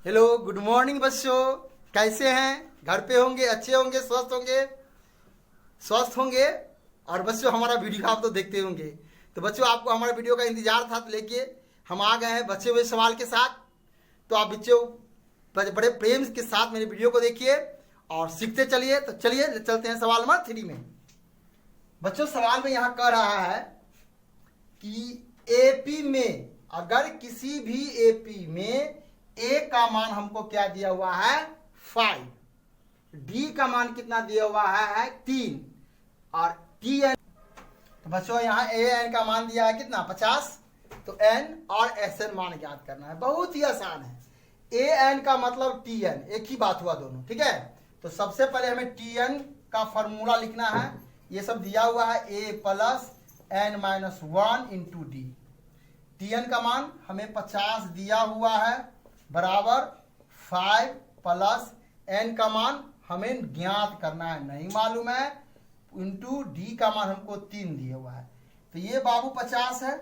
Hello, good morning बच्चों। कैसे हैं? घर पे होंगे, अच्छे होंगे, स्वस्थ होंगे। और बच्चों हमारा वीडियो आप तो देखते होंगे। तो बच्चों आपको हमारे वीडियो का इंतजार था, तो लेके हम आ गए हैं बच्चे हुए सवाल के साथ। तो आप बच्चों बड़े प्रेम के साथ मेरे वीडियो को देखिए और सीखते चलिए। तो चलिए चलते हैं सवाल नंबर 3 में। बच्चों सवाल में यहाँ कह रहा है कि एपी में, अगर किसी भी एपी में ए का मान हमको क्या दिया हुआ है 5, डी का मान कितना दिया हुआ है 3 और टी एन। तो बच्चों यहाँ ए एन का मान दिया है कितना 50। तो एन और एस एन मान ज्ञात करना है, बहुत ही आसान है। ए एन का मतलब टी एन, एक ही बात हुआ दोनों, ठीक है। तो सबसे पहले हमें टी एन का फॉर्मूला लिखना है। ये सब दिया हुआ है A plus N minus 1 into D. T N का मान हमें 50 दिया हुआ है बराबर 5 प्लस एन का मान हमें ज्ञात करना है, नहीं मालूम है, इंटू डी का मान हमको 3 दिया हुआ है। तो ये बाबू 50 है।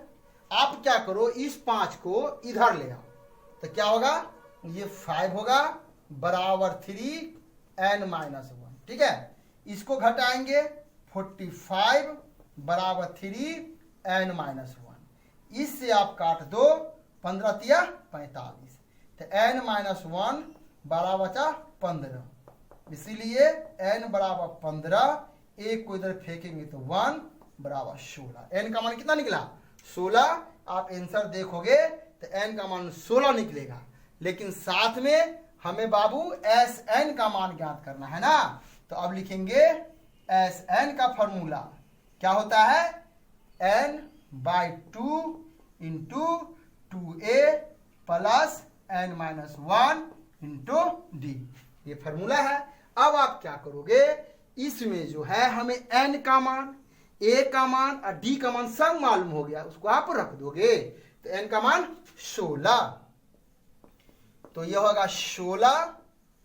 आप क्या करो, इस 5 को इधर ले आओ। तो क्या होगा, ये 5 होगा बराबर 3 एन माइनस 1, ठीक है। इसको घटाएंगे 45 बराबर 3 एन माइनस 1। इससे आप काट दो 15 तिया 45। तो एन माइनस 1 बराबर बचा 15, इसीलिए एन बराबर 15। एक को इधर फेंकेंगे तो 1 बराबर 16। एन का मान कितना निकला 16। आप आंसर देखोगे तो एन का मान 16 निकलेगा, लेकिन साथ में हमें बाबू एस एन का मान ज्ञात करना है ना। तो अब लिखेंगे एस एन का फॉर्मूला क्या होता है, n by 2 into 2a plus N minus 1 into d. ये फॉर्मूला है। अब आप क्या करोगे, इसमें जो है हमें एन का मान, ए का मान और डी का मान सब मालूम हो गया, उसको आप रख दोगे। तो एन का मान 16, तो यह होगा 16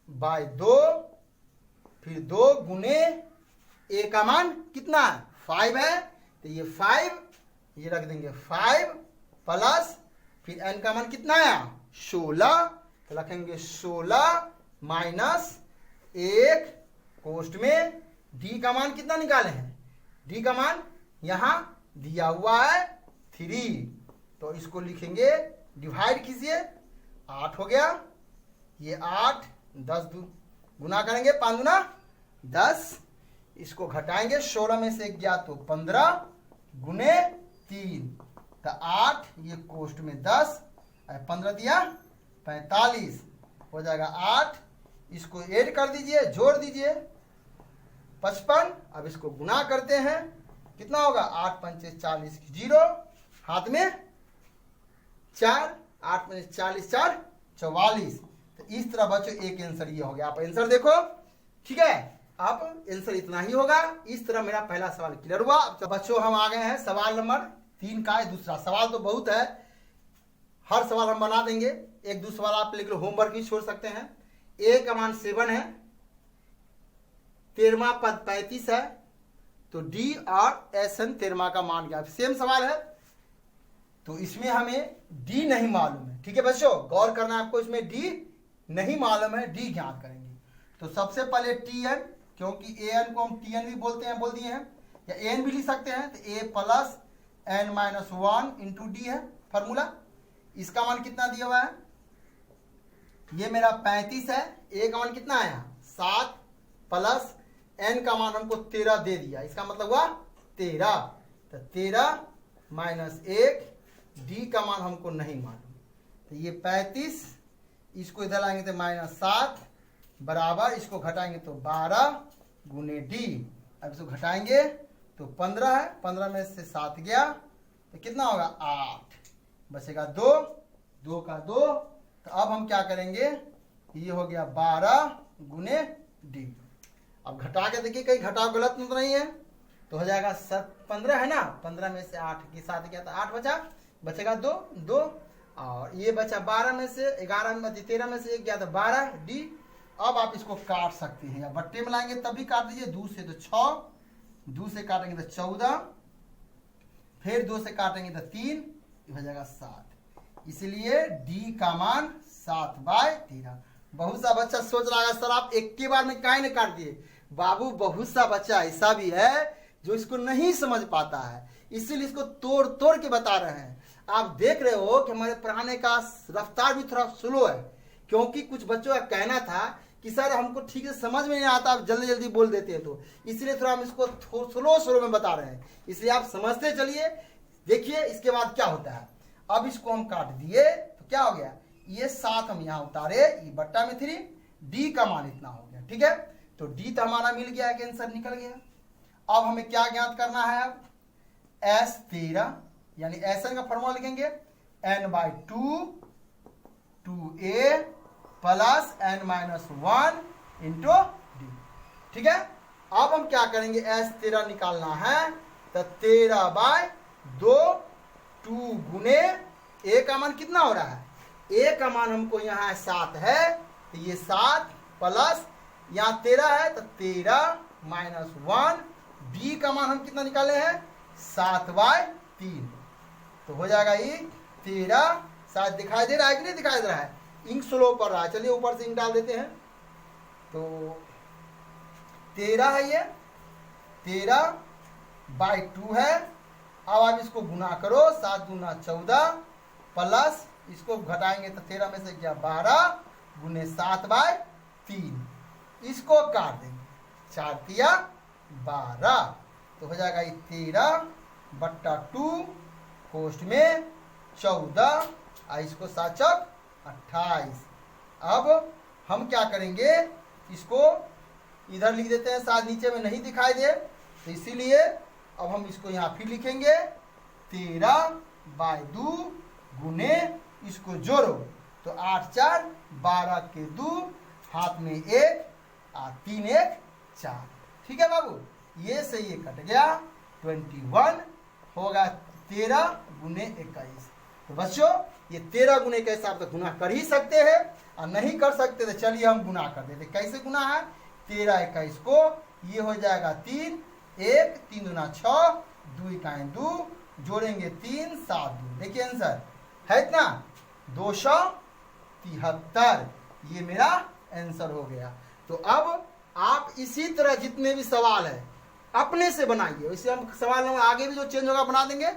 बाय 2, फिर 2 गुने ए का मान कितना 5 है, तो ये 5 ये रख देंगे 5 प्लस फिर एन का मान कितना है 16। तो रखेंगे 16 माइनस 1 कोष्ट में डी का मान कितना निकाले हैं, डी का मान यहां दिया हुआ है 3। तो इसको लिखेंगे, डिवाइड कीजिए, 8 हो गया। ये 8 10 गुना करेंगे 5 गुना 10। इसको घटाएंगे 16 में से 1 गया तो 15 गुने 3। तो 8 ये कोष्ट में 10 और 15 दिया 45 हो जाएगा 8। इसको ऐड कर दीजिए, जोड़ दीजिए 55। अब इसको गुना करते हैं, कितना होगा 8 पंचे 40 0, हाथ में 4, 8 पंचे 40 4 44। तो इस तरह बच्चों एक आंसर ये हो गया। आप आंसर देखो, ठीक है। अब आंसर इतना ही होगा। इस तरह मेरा पहला सवाल क्लियर हुआ। अब बच्चों हम आ गए हैं सवाल नंबर 3 का। दूसरा सवाल तो बहुत है, हर सवाल हम बना देंगे। एक दो सवाल आप लिख लो, होमवर्क ही छोड़ सकते हैं। ए का मान 7 है, 13वां पद 35 है, तो डी और एस एन 13वां का मान क्या, सेम सवाल है। तो इसमें हमें डी नहीं मालूम है, ठीक है बच्चों, गौर करना है आपको। इसमें डी नहीं मालूम है, डी ज्ञात करेंगे। तो सबसे पहले टी एन, क्योंकि ए एन को हम टी एन भी बोलते हैं, बोल दिए हैं, या ए एन भी लिख सकते हैं। तो A plus N minus 1 into D है फॉर्मूला। इसका मान कितना दिया हुआ है, ये मेरा 35 है। ए का मान कितना आया 7 प्लस एन का मान हमको 13 दे दिया, इसका मतलब हुआ 13। तो 13 माइनस 1, डी का मान हमको नहीं मालूम। तो ये 35, इसको इधर लाएंगे तो माइनस 7 बराबर, इसको घटाएंगे तो 12 गुने डी। अब इसको घटाएंगे तो 15 है, 15 में से 7 गया तो कितना होगा 8, बचेगा 2, 2 का 2। तो अब हम क्या करेंगे, ये हो गया 12 गुने डी। अब घटा के देखिए कहीं घटाव गलत तो नहीं है। तो हो जाएगा 15 है ना, 15 में से 8 के साथ गया तो 8 बचा, बचेगा 2 2। और ये बचा 12 में से 11 में 13 में से 1 गया तो 12 डी। अब आप इसको काट सकते हैं, या बट्टे में लाएंगे तब भी काट दीजिए। 2 से तो 6, 2 से काटेंगे तो 14, फिर 2 से काटेंगे तो 3, हो जाएगा 7। इसलिए डी का मान 7/13। बहुत सा बच्चा सोच रहा है सर आप एक के बार में काहे नहीं काट दिए। बाबू बहुत सा बच्चा ऐसा भी है जो इसको नहीं समझ पाता है, इसीलिए इसको तोड़ तोड़ के बता रहे हैं। आप देख रहे हो कि हमारे पढ़ाने का रफ्तार भी थोड़ा स्लो है, क्योंकि कुछ बच्चों का कहना था कि सर हमको ठीक से समझ में नहीं आता, आप जल्दी जल्दी बोल देते हैं, तो इसलिए थोड़ा हम इसको स्लो स्लो में बता रहे हैं, इसलिए आप समझते चलिए। देखिए इसके बाद क्या होता है। अब इसको हम काट दिए तो क्या हो गया, ये 7 हम यहाँ उतारे, ये बट्टा में 3, डी का मान इतना हो गया। ठीक है, तो डी तो हमारा मिल गया, आंसर निकल गया। अब हमें क्या ज्ञात करना है, अब S13 यानी एसएन का फॉर्मूला लिखेंगे n/2 2a plus n-1 into D. ठीक है, अब हम क्या करेंगे, S13 निकालना है तो 13/2 2 गुने a का मान कितना हो रहा है, a का मान हमको यहाँ 7 है, तो ये 7 प्लस यहाँ 13 है तो 13-1, b का मान हम कितना निकाले हैं 7/3, तो हो जाएगा ये 13। शायद दिखाई दे रहा है कि नहीं दिखाई दे रहा है, इंक स्लो पड़ रहा है। चलिए ऊपर से इंक डाल देते हैं, तो 13 है, ये 13/2 है। अब आप इसको गुना करो, 7 दूना 14 प्लस इसको घटाएंगे तो 13 में से क्या 12 गुने 7/3, इसको काट देंगे 4 तिया 12, तो हो जाएगा ये 13/2 कोष्ठ में 14, इसको 7 28। अब हम क्या करेंगे, इसको इधर लिख देते हैं, शायद नीचे में नहीं दिखाई दे, तो इसीलिए अब हम इसको यहाँ फिर लिखेंगे 13/2 गुने, इसको जोड़ो तो 8 4 12 के 2, हाथ में 1 और 3 1 4। ठीक है बाबू, ये से ये कट गया, 21 होगा 13 गुने 21। तो बच्चों ये 13 गुने 21 आप तो गुना कर ही सकते हैं, और नहीं कर सकते तो चलिए हम गुना कर देते। कैसे गुना है, 13 21 को ये हो जाएगा 3 1 3 दूना 6 2 इकाई 2, जोड़ेंगे 3 7 2, देखिए आंसर है इतना 273, ये मेरा आंसर हो गया। तो अब आप इसी तरह जितने भी सवाल है अपने से बनाइए, इसे हम सवाल नंबर आगे भी जो चेंज होगा बना देंगे।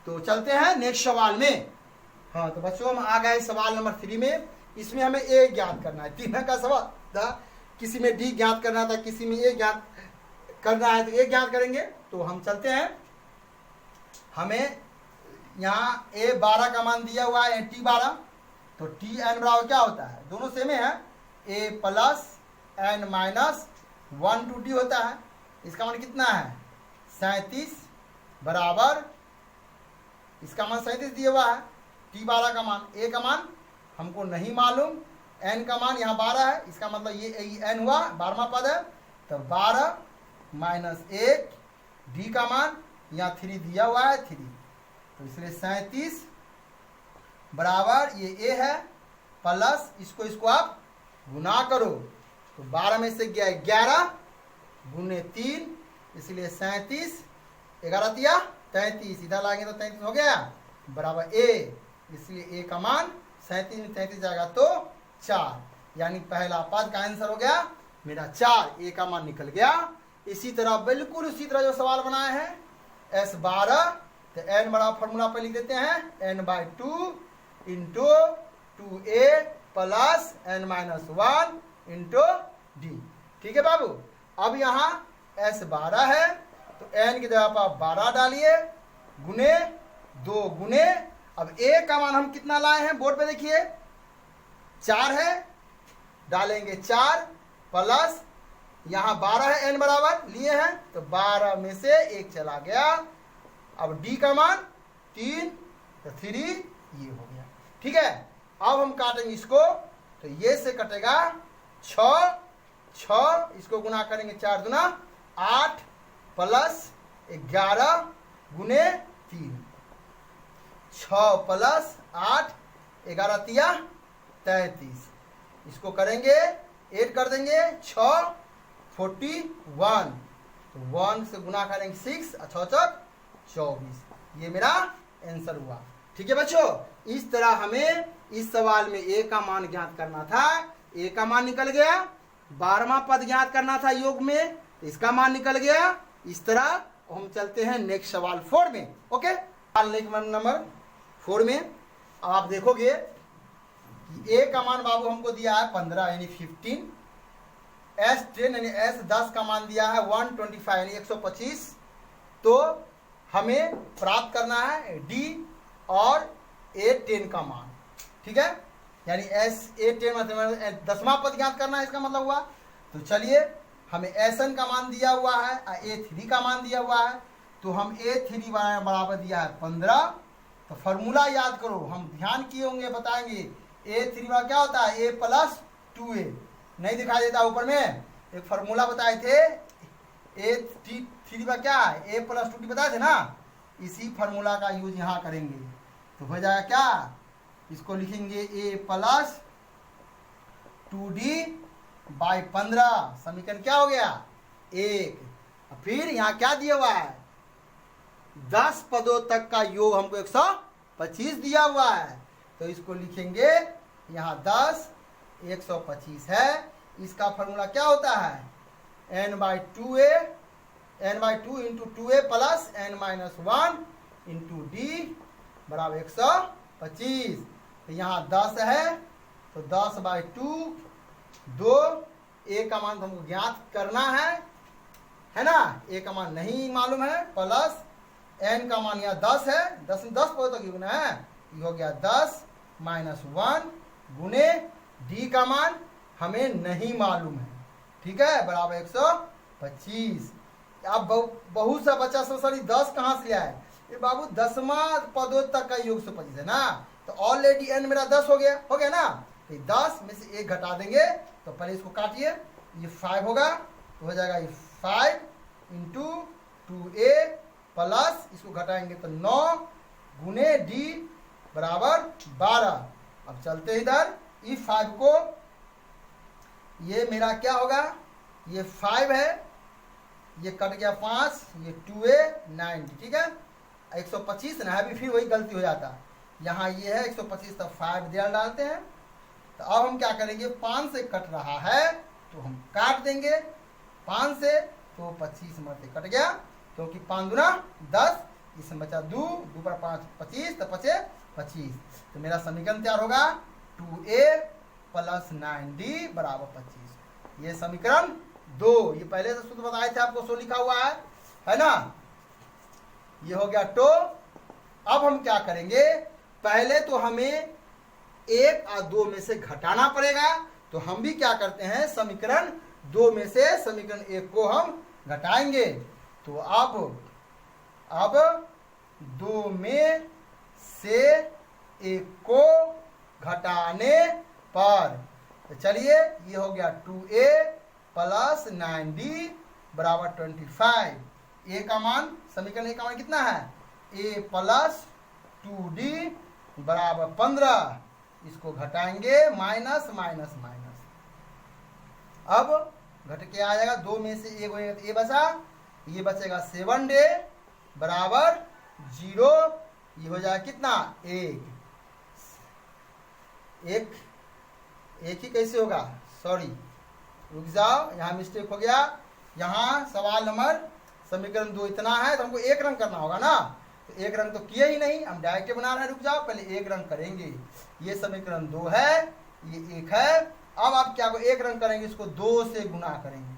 तो चलते हैं नेक्स्ट सवाल में। हाँ तो बच्चों हम आ गए सवाल नंबर 3 में। इसमें हमें ए ज्ञात करना है, 3 का सवाल था, किसी में डी ज्ञात करना था, किसी में ए ज्ञात करना है, तो ए ज्ञात करेंगे। तो हम चलते हैं, हमें यहाँ ए 12 का मान दिया हुआ है, टी 12, तो टी एन बराबर क्या होता है, दोनों सेम है, A plus n-1 to D होता है। इसका मान कितना है 37 बराबर, इसका मान 37 दिया हुआ है, टी 12 का मान, ए का मान हमको नहीं मालूम, एन का मान यहाँ 12 है, इसका मतलब ये एन हुआ 12वां पद है, तो 12 माइनस 1, डी का मान यहाँ 3 दिया हुआ है 3, तो इसलिए 37 बराबर ये ए है प्लस इसको आप गुना करो, तो 12 में से गया 11 गुने 3, इसलिए 37 11 तिया 33, इधर लाएंगे तो 33 हो गया बराबर ए, इसलिए ए का मान 37 में 33 जाएगा तो 4, यानी पहला पद का आंसर हो गया मेरा 4, ए का मान निकल गया। इसी तरह बिल्कुल उसी तरह जो सवाल बनाए हैं S12, तो n बड़ा फॉर्मूला पे लिख देते हैं n/2 into 2a plus n-1 into D. ठीक है बाबू, अब यहाँ S12 है तो n की जगह पर आप 12 डालिए गुने 2 गुने, अब a का मान हम कितना लाए हैं बोर्ड पे देखिए 4 है, डालेंगे 4 प्लस यहाँ 12 है, n बराबर लिए हैं तो 12 में से 1 चला गया, अब d का मान 3 तो 3 ये हो गया। ठीक है, अब हम काटेंगे इसको, तो ये से कटेगा 6 6, इसको गुना करेंगे 4 दूना 8 प्लस 11 गुने 3, 6 प्लस 8 11 तिया 33, इसको करेंगे ऐड कर देंगे 6 41, तो 1 से गुना करेंगे 6 और 6 चौक 24, ये मेरा आंसर हुआ। ठीक है बच्चों, इस तरह हमें इस सवाल में ए का मान ज्ञात करना था, ए का मान निकल गया। 12वां पद ज्ञात करना था योग में, इसका मान निकल गया। इस तरह हम चलते हैं नेक्स्ट सवाल 4 में। ओके, सवाल नंबर 4 में अब आप देखोगे कि ए का मान बाबू हमको दिया है 15 यानी 15, एस 10 यानी एस 10 का मान दिया है 125 यानी 125। तो हमें प्राप्त करना है डी और ए 10 का मान, ठीक है, यानी एस ए 10 मतलब 10वां पद ज्ञात करना है, इसका मतलब हुआ। तो चलिए, हमें एस एन का मान दिया हुआ है, ए 3 का मान दिया हुआ है, तो हम ए 3 बराबर दिया है 15। तो फॉर्मूला याद करो, हम ध्यान किए होंगे, बताएंगे ए 3 क्या होता है, ए प्लस 2a, नहीं दिखाई देता ऊपर में, एक फॉर्मूला बताए थे, ए 3 क्या है, ए प्लस 2d बताए थे ना, इसी फॉर्मूला का यूज यहाँ करेंगे। तो हो जाएगा क्या, इसको लिखेंगे ए प्लस 2d बाई 15, समीकरण क्या हो गया 1। फिर यहाँ क्या दिया हुआ है, 10 पदों तक का योग हमको 125 दिया हुआ है, तो इसको लिखेंगे यहाँ 10 125 है। इसका फॉर्मूला क्या होता है, n/2 into 2a plus n-1 into d बराबर 125। तो यहाँ 10 है, तो 10/2, 2 ए का मान हमको ज्ञात करना है ना, ए का मान नहीं मालूम है, प्लस एन का मान यहाँ 10 है, 10 में 10 पदों तक गुना है, ये हो गया 10 -1 गुने डी का मान हमें नहीं मालूम है, ठीक है, बराबर 125। अब बहुत सा बच्चा सॉरी 10 कहाँ से लिया है, ये बाबू 10वां पदों तक का योग 125 है ना, तो ऑलरेडी एन मेरा 10 हो गया ना, तो 10 में से 1 घटा देंगे, तो पहले इसको काटिए, ये 5 होगा, तो हो जाएगा ये 5 इंटू 2a प्लस इसको घटाएंगे तो 9 गुने डी बराबर 12। अब चलते इधर, ई 5 को, ये मेरा क्या होगा, ये 5 है, ये कट गया 5, ये 2a 90, ठीक है, 125 ना है, अभी फिर वही गलती हो जाता, यहाँ ये है 125, तब 5 ध्यान डालते हैं। तो अब हम क्या करेंगे, 5 से कट रहा है तो हम काट देंगे 5 से, तो 25 मरते कट गया, क्योंकि 5 दूना 10, इसमें बचा 2 पर 5 25, तो बचे 25। तो मेरा समीकरण तैयार होगा 2a प्लस 9d बराबर 25। ये समीकरण 2, ये पहले से सूत्र बताए थे आपको, सो लिखा हुआ है ना, ये हो गया तो। अब हम क्या करेंगे, पहले तो हमें 1 और 2 में से घटाना पड़ेगा, तो हम भी क्या करते हैं, समीकरण 2 में से समीकरण 1 को हम घटाएंगे। तो अब 2 में से 1 को घटाने पर, तो चलिए, ये हो गया 2a प्लस 9d बराबर 25। ए का मान, समीकरण ए का मान कितना है, a प्लस 2d बराबर 15, इसको घटाएंगे माइनस माइनस माइनस, अब घट के आ जाएगा, 2 में से 1 होगा तो ए बचा, ये बचेगा 7d बराबर 0, ये हो जाएगा कितना 1 ही कैसे होगा, सॉरी रुक जाओ, यहाँ मिस्टेक हो गया, यहाँ सवाल नंबर समीकरण 2 इतना है, तो हमको 1 रंग करना होगा ना, तो 1 रंग तो किए ही नहीं, हम डायरेक्ट बना रहे हैं, रुक जाओ, पहले 1 रंग करेंगे। ये समीकरण 2 है, ये 1 है, अब आप क्या को 1 रंग करेंगे, इसको 2 से गुना करेंगे।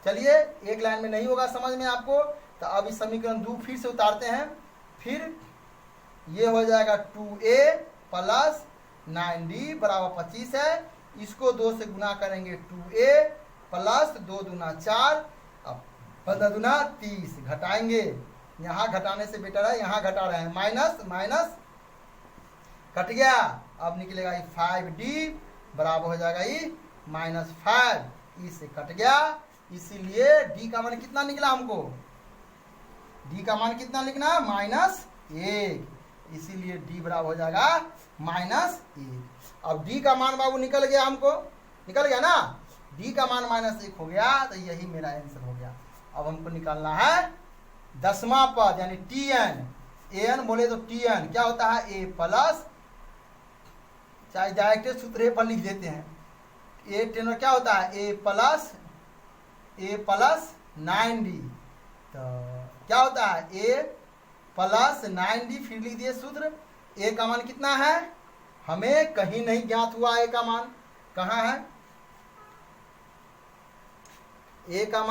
चलिए, एक लाइन में नहीं होगा समझ में आपको, तो अब इस समीकरण 2 फिर से उतारते हैं, फिर ये हो जाएगा 2a प्लस 9d बराबर 25 है, इसको 2 से गुना करेंगे, 2a प्लस 2 दूना 4, अब 15 दूना 30, घटाएंगे, यहाँ घटाने से बेटर है, यहाँ घटा रहे हैं, माइनस माइनस कट गया, अब निकलेगा ये 5d बराबर हो जाएगा ये -5, इससे कट गया, इसीलिए d का मान कितना निकला हमको, d का मान कितना लिखना, -1, इसीलिए d बराबर हो जाएगा -1। अब d का मान बाबू निकल गया, हमको निकल गया ना, d का मान -1 हो गया, तो यही मेरा आंसर हो गया। अब हमको निकालना है 10वां पद यानी tn, an बोले तो tn क्या होता है, a प्लस चाहे डायरेक्ट सूत्र ए पर लिख देते हैं। ए 10 क्या होता है, ए प्लस 9d। तो क्या होता है, ए प्लस 9d, फिर लिख दिए सूत्र। ए का मान कितना है, हमें कहीं नहीं ज्ञात हुआ। ए का मान कहाँ है, ए का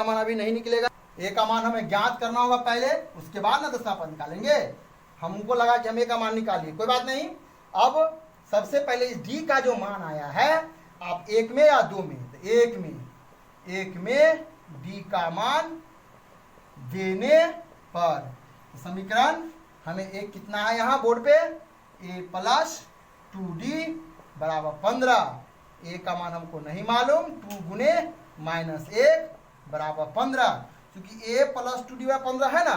मान अभी नहीं निकलेगा। ए का मान हमें ज्ञात करना होगा पहले, उसके बाद ना दसवां पद निकालेंगे। हमको लगा कि हम ए का मान निकालिए, कोई बात नहीं। अब सबसे पहले इस डी का जो मान आया है, आप एक में या दो में, तो एक में डी का मान देने पर समीकरण हमें एक कितना है यहाँ बोर्ड पे, ए प्लस 2d बराबर 15। ए का मान हमको नहीं मालूम, 2 गुने -1 बराबर 15। क्योंकि ए प्लस 2d बराबर 15 है ना,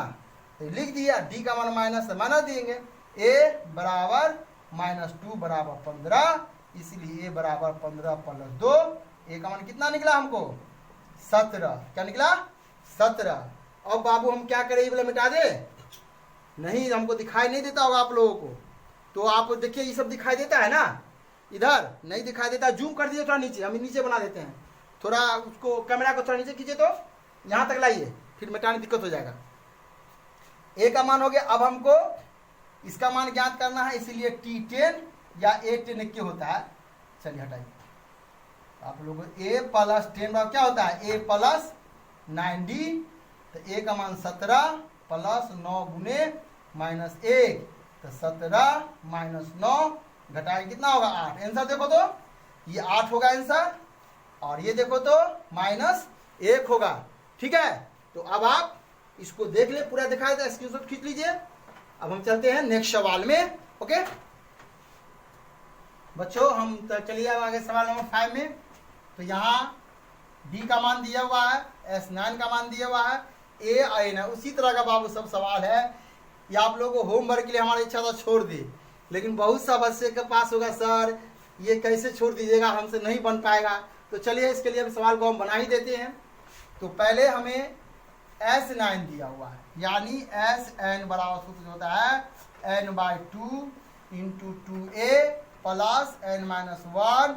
तो लिख दिया। डी का मान माइनस देंगे, ए बराबर -2 बराबर 15, इसलिए ए बराबर 15 + 2। ए का मान कितना निकला हमको, 17। क्या निकला, 17। अब बाबू हम क्या करें, ये वाला मिटा दे, नहीं हमको दिखाई नहीं देता होगा आप लोगों को। तो आप देखिए ये सब दिखाई देता है ना, इधर नहीं दिखाई देता। जूम कर दीजिए थोड़ा नीचे, हम नीचे बना देते हैं। थोड़ा उसको कैमरा को थोड़ा नीचे कीजिए, तो यहाँ तक लाइए, फिर मिटाने दिक्कत हो जाएगा। ए का मान हो गया। अब हमको इसका मान ज्ञात करना है, इसीलिए T10 या A10 क्या होता है, चलिए हटाइए आप लोग। ए प्लस 10 क्या होता है, ए प्लस 9d। तो ए का मान 17 प्लस 9 गुने -1, तो 17 - 9 घटाएंगे कितना होगा, 8। आंसर देखो तो ये 8 होगा आंसर, और ये देखो तो -1 होगा। ठीक है, तो अब आप इसको देख ले, पूरा दिखाई था, स्क्रीनशॉट खींच लीजिए। अब हम चलते हैं नेक्स्ट सवाल में। ओके बच्चों, हम चलिए अब आगे सवाल नंबर 5 में। तो यहाँ डी का मान दिया हुआ है, S9 का मान दिया हुआ है, A है। उसी तरह का बाबू सब सवाल है। ये आप लोगों को होमवर्क के लिए हमारी इच्छा था छोड़ दे, लेकिन बहुत सा बच्चे के पास होगा सर ये कैसे छोड़ दीजिएगा, हमसे नहीं बन पाएगा। तो चलिए इसके लिए सवाल को हम बना ही देते हैं। तो पहले हमें S9 दिया हुआ है, यानी Sn बराबर सूत्र होता है n/2 × 2a प्लस n-1।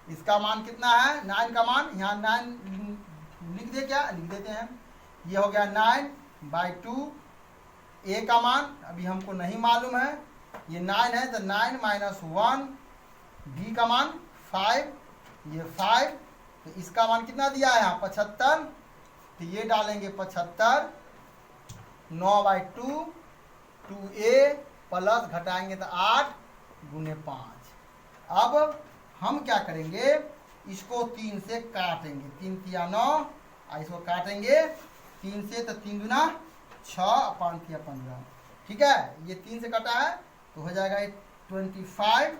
इसका मान कितना है, 9 का मान, यहाँ 9 लिख दे, क्या लिख देते हैं, ये हो गया 9/2। ए का मान अभी हमको नहीं मालूम है, ये 9 है, तो 9 - 1। डी का मान 5, ये 5। तो इसका मान कितना दिया है यहाँ, 75। तो ये डालेंगे 75, 9/2 2a प्लस घटाएंगे तो 8 गुने 5। अब हम क्या करेंगे, इसको 3 से काटेंगे, 3 × 9, इसको काटेंगे 3 से, तो 3 दूना 6, 5 × 15। ठीक है, ये 3 से कटा है, तो हो जाएगा 25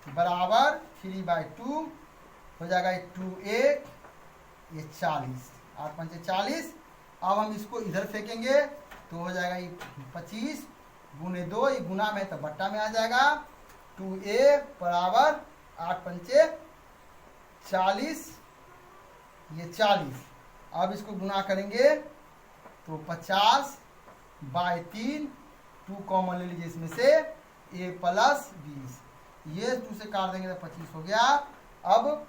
बराबर 3/2 हो जाएगा 2a, ये 40, 8 × 5 = 40। अब हम इसको इधर फेंकेंगे, तो हो जाएगा ये 25 गुने 2, ये गुना में तो बट्टा में आ जाएगा। 2a बराबर 8 × 5 = 40, ये 40। अब इसको गुना करेंगे तो 50/3, 2 कॉमन ले लीजिए इसमें से, a प्लस 20, ये 2 से काट देंगे तो 25 हो गया। अब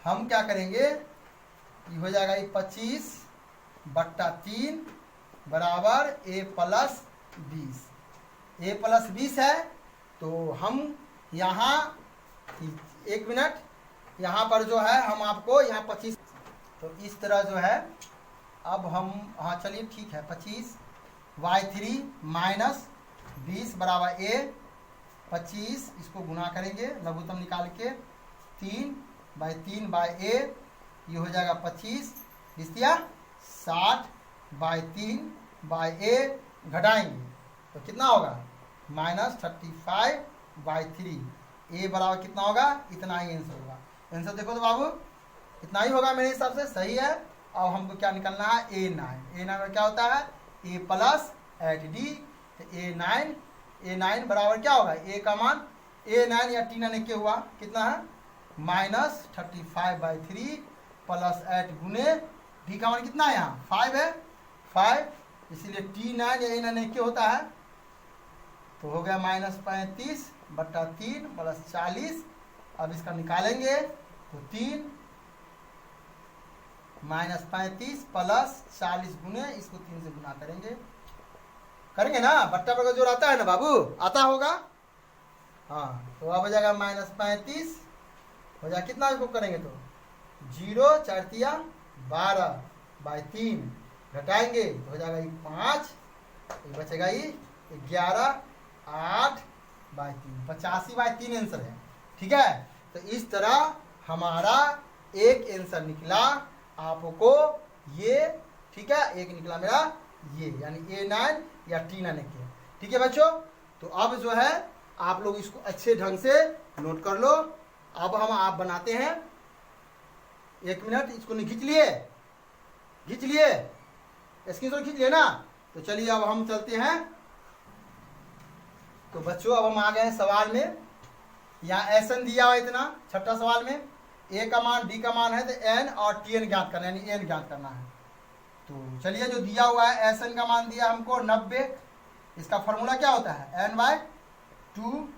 हम क्या करेंगे, ये हो जाएगा ये 25/3 बराबर a प्लस 20। a प्लस 20 है, तो हम यहाँ 1 मिनट, यहाँ पर जो है हम आपको यहाँ 25, तो इस तरह जो है अब हम, हाँ चलिए ठीक है, 25/3 - 20 बराबर a। 25 इसको गुना करेंगे लघुत्तम निकाल के, 3/3/a, ये हो जाएगा 25, 60/3/a घटाएंगे तो कितना होगा, -35/3। a बराबर कितना होगा, इतना ही आंसर होगा। आंसर देखो तो बाबू इतना ही होगा, मेरे हिसाब से सही है। अब हमको क्या निकलना है, A9 में क्या होता है, a प्लस 8d। तो A9 बराबर क्या होगा, a का मान, A9 या T9 क्या हुआ, कितना है, -35/3 प्लस 8 गुने d का मान कितना है, यहाँ 5 है, 5, इसलिए T9 या A9 क्या होता है, तो हो गया -35/3 प्लस 40। अब इसका निकालेंगे तो 3 -35 प्लस 40 गुने इसको 3 से गुना करेंगे ना, बट्टा बगल जोड़ आता है ना बाबू, आता होगा। हाँ, तो अब हो जाएगा -35 हो जाएगा, कितना इसको करेंगे तो 0 4 12/3 घटाएंगे तो हो जाएगा 5, ये बचेगा 11 8/3, 85/3 आंसर है। ठीक है, तो इस तरह हमारा एक आंसर निकला आपको ये। ठीक है, एक निकला मेरा ये, यानी A9 या T9 के। ठीक है बच्चों, तो अब जो है आप लोग इसको अच्छे ढंग से नोट कर लो। अब हम आप बनाते हैं, 1 मिनट, इसको खींच लिए स्क्रीनशॉट खींच लिए ना। तो चलिए अब हम चलते हैं। तो बच्चों अब हम आ गए हैं सवाल में। यहाँ एसन दिया हुआ इतना, छठा सवाल में A का मान D का मान है तो N और Tn ज्ञात करना है, यानी N ज्ञात करना है। तो चलिए जो दिया हुआ है एसन का मान दिया हमको 90। इसका फॉर्मूला क्या होता है, n/2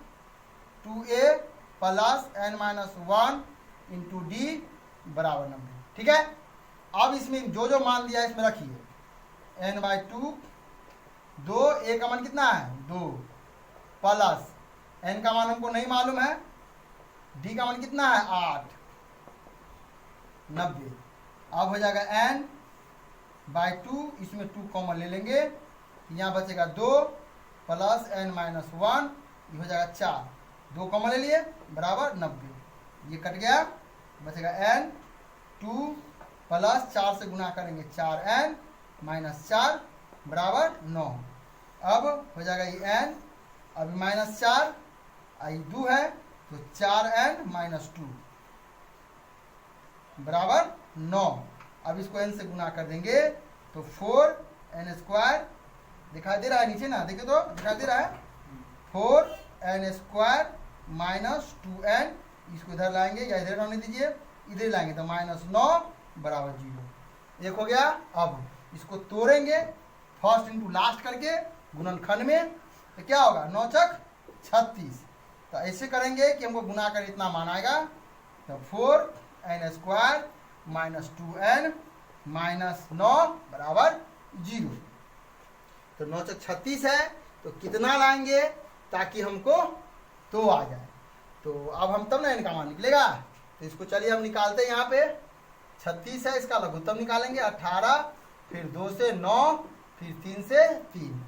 2a plus n-1 into D बराबर 90। ठीक है, अब इसमें जो जो मान दिया है इसमें रखिए, n/2 2, A का मान कितना है 2 प्लस n का मान हमको नहीं मालूम है, D का मान कितना है 8 90। अब हो जाएगा n/2, इसमें 2 कॉमन ले लेंगे, यहाँ बचेगा 2 प्लस n-1, ये हो जाएगा 4, 2 कॉमन ले लिए बराबर 90, ये कट गया, बचेगा n2 प्लस 4 से गुना करेंगे 4n-4 बराबर 9। अब हो जाएगा ये n, अभी -4 आई 2 है तो 4n-2 बराबर 9। अब इसको n से गुना कर देंगे तो 4n² दिखाई दे रहा है नीचे ना, देखिए तो दिखाई दे रहा है 4n² -2n, इसको इधर लाएंगे या इधर रहने दीजिए, इधर लाएंगे तो -9 बराबर 0। एक हो गया। अब इसको तोड़ेंगे फर्स्ट इंटू लास्ट करके गुणनखंड में, तो क्या होगा 9 चक 36। तो ऐसे करेंगे कि हमको गुना कर इतना मान आएगा, तो 4n² -2n -9 बराबर 0। तो 9 चक 36 है, तो कितना लाएंगे ताकि हमको 2 आ जाए। तो अब हम तब ना इनका मान निकलेगा, तो इसको चलिए हम निकालते हैं। यहाँ पे 36 है, इसका लघुत्तम निकालेंगे 18, फिर 2 से 9, फिर 3 से 3।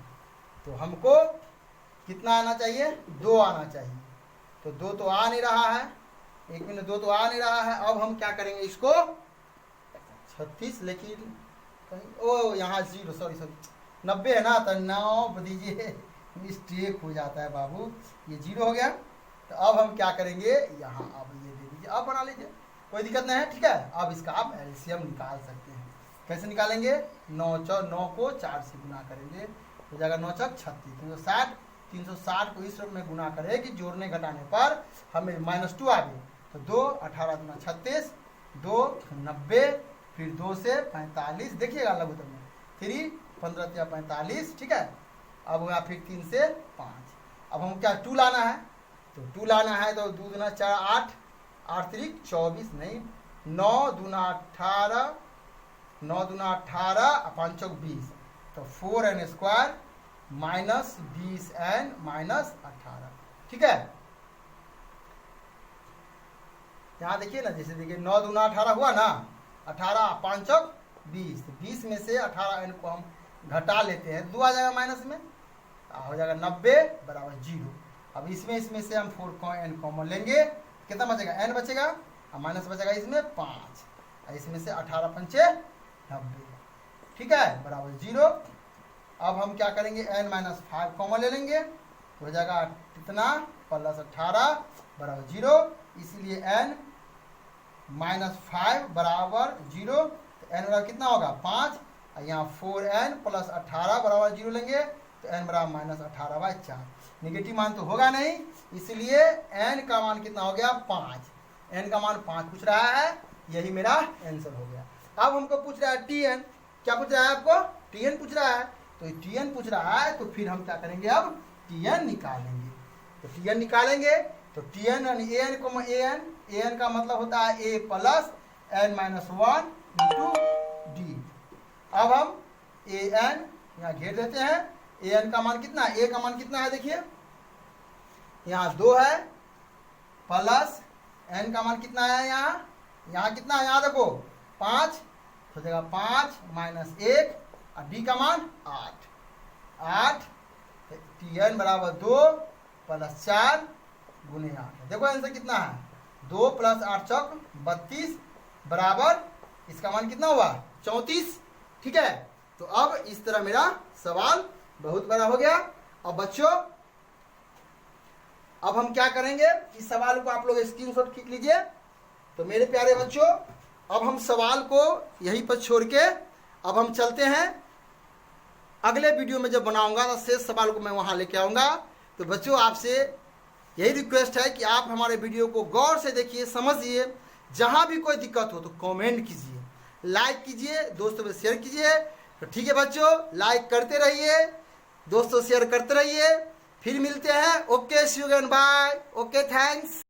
तो हमको कितना आना चाहिए 2 आना चाहिए। तो 2 तो आ नहीं रहा है, 1 मिनट, 2 तो आ नहीं रहा है। अब हम क्या करेंगे इसको 36, लेकिन कहीं ओ यहाँ 0 सॉरी 90 है ना, तो 9 दीजिए, मिस्टेक हो जाता है बाबू, ये 0 हो गया। तो अब हम क्या करेंगे यहाँ, अब ये दे दीजिए, अब बना लीजिए, कोई दिक्कत नहीं है। ठीक है, अब इसका आप एलसीएम निकाल सकते हैं। कैसे निकालेंगे, 9 को 4 से गुना करेंगे, हो जाएगा 9 चक 36, 360। 360 को इस रूप में गुना करें कि जोड़ने घटाने पर हमें -2 आ गए, तो 2 18 दूना 36, 2 90, फिर 2 से 45, देखिएगा लघुत्तम में 3 15 45। ठीक है, अब यहाँ फिर 3 से 5। अब हम क्या 2 लाना है, तो 2 लाना है तो 2 दूना 4 8, 8 3 24 नहीं, 9 दूना 18, 9 दूना 18, 5 चौक 20, तो 4n² -20n -18। ठीक है, यहाँ देखिए ना, जैसे देखिए 9 दूना 18 हुआ ना, 18 5 चौक 20, 20 में से 18n को हम घटा लेते हैं, 2 आ जाएगा माइनस में, हो जाएगा 90 बराबर 0। अब इसमें से हम 4n कॉमन लेंगे, कितना बचेगा n बचेगा, और माइनस बचेगा इसमें 5, इसमें से 18 पंचे 90। ठीक है, बराबर 0। अब हम क्या करेंगे n-5 कॉमन ले लेंगे, हो जाएगा कितना प्लस 18 बराबर 0, इसलिए n-5 बराबर 0। तो n बराबर कितना होगा 5, और यहाँ 4n प्लस 18 बराबर 0 लेंगे, तो n बराबर -18/4। निगेटिव मान तो होगा नहीं, इसलिए n का मान कितना हो गया 5, n का मान 5 पूछ रहा है, यही मेरा आंसर हो गया। अब हमको पूछ रहा है Tn, क्या पूछ रहा है आपको, Tn पूछ रहा है, तो Tn पूछ रहा है, तो फिर हम क्या करेंगे, अब Tn निकालेंगे। तो Tn निकालेंगे तो Tn यानी an का मतलब होता है a plus n minus 1 into D. अब हम an यहाँ घेर देते हैं। an का मान कितना है, a का मान कितना है देखिए, यहाँ 2 है, प्लस n का मान कितना है, यहाँ कितना है, यहाँ देखो 5, हो जाएगा 5 माइनस 1 और डी का मान 8। Tn बराबर 2 प्लस 4 गुने 8। देखो आंसर कितना है, 2 प्लस 8 चौक 32 बराबर इसका मान कितना हुआ 34। ठीक है, तो अब इस तरह मेरा सवाल बहुत बड़ा हो गया। अब बच्चों अब हम क्या करेंगे, इस सवाल को आप लोग स्क्रीनशॉट खींच लीजिए। तो मेरे प्यारे बच्चों अब हम सवाल को यहीं पर छोड़ के अब हम चलते हैं अगले वीडियो में। जब बनाऊंगा तो शेष सवाल को मैं वहां लेके आऊंगा। तो बच्चों आपसे यही रिक्वेस्ट है कि आप हमारे वीडियो को गौर से देखिए, समझिए। जहां भी कोई दिक्कत हो तो कमेंट कीजिए, लाइक कीजिए, दोस्तों में शेयर कीजिए। तो ठीक है बच्चों, लाइक करते रहिए, दोस्तों शेयर करते रहिए। फिर मिलते हैं। Okay, see you again, bye. Okay, thanks.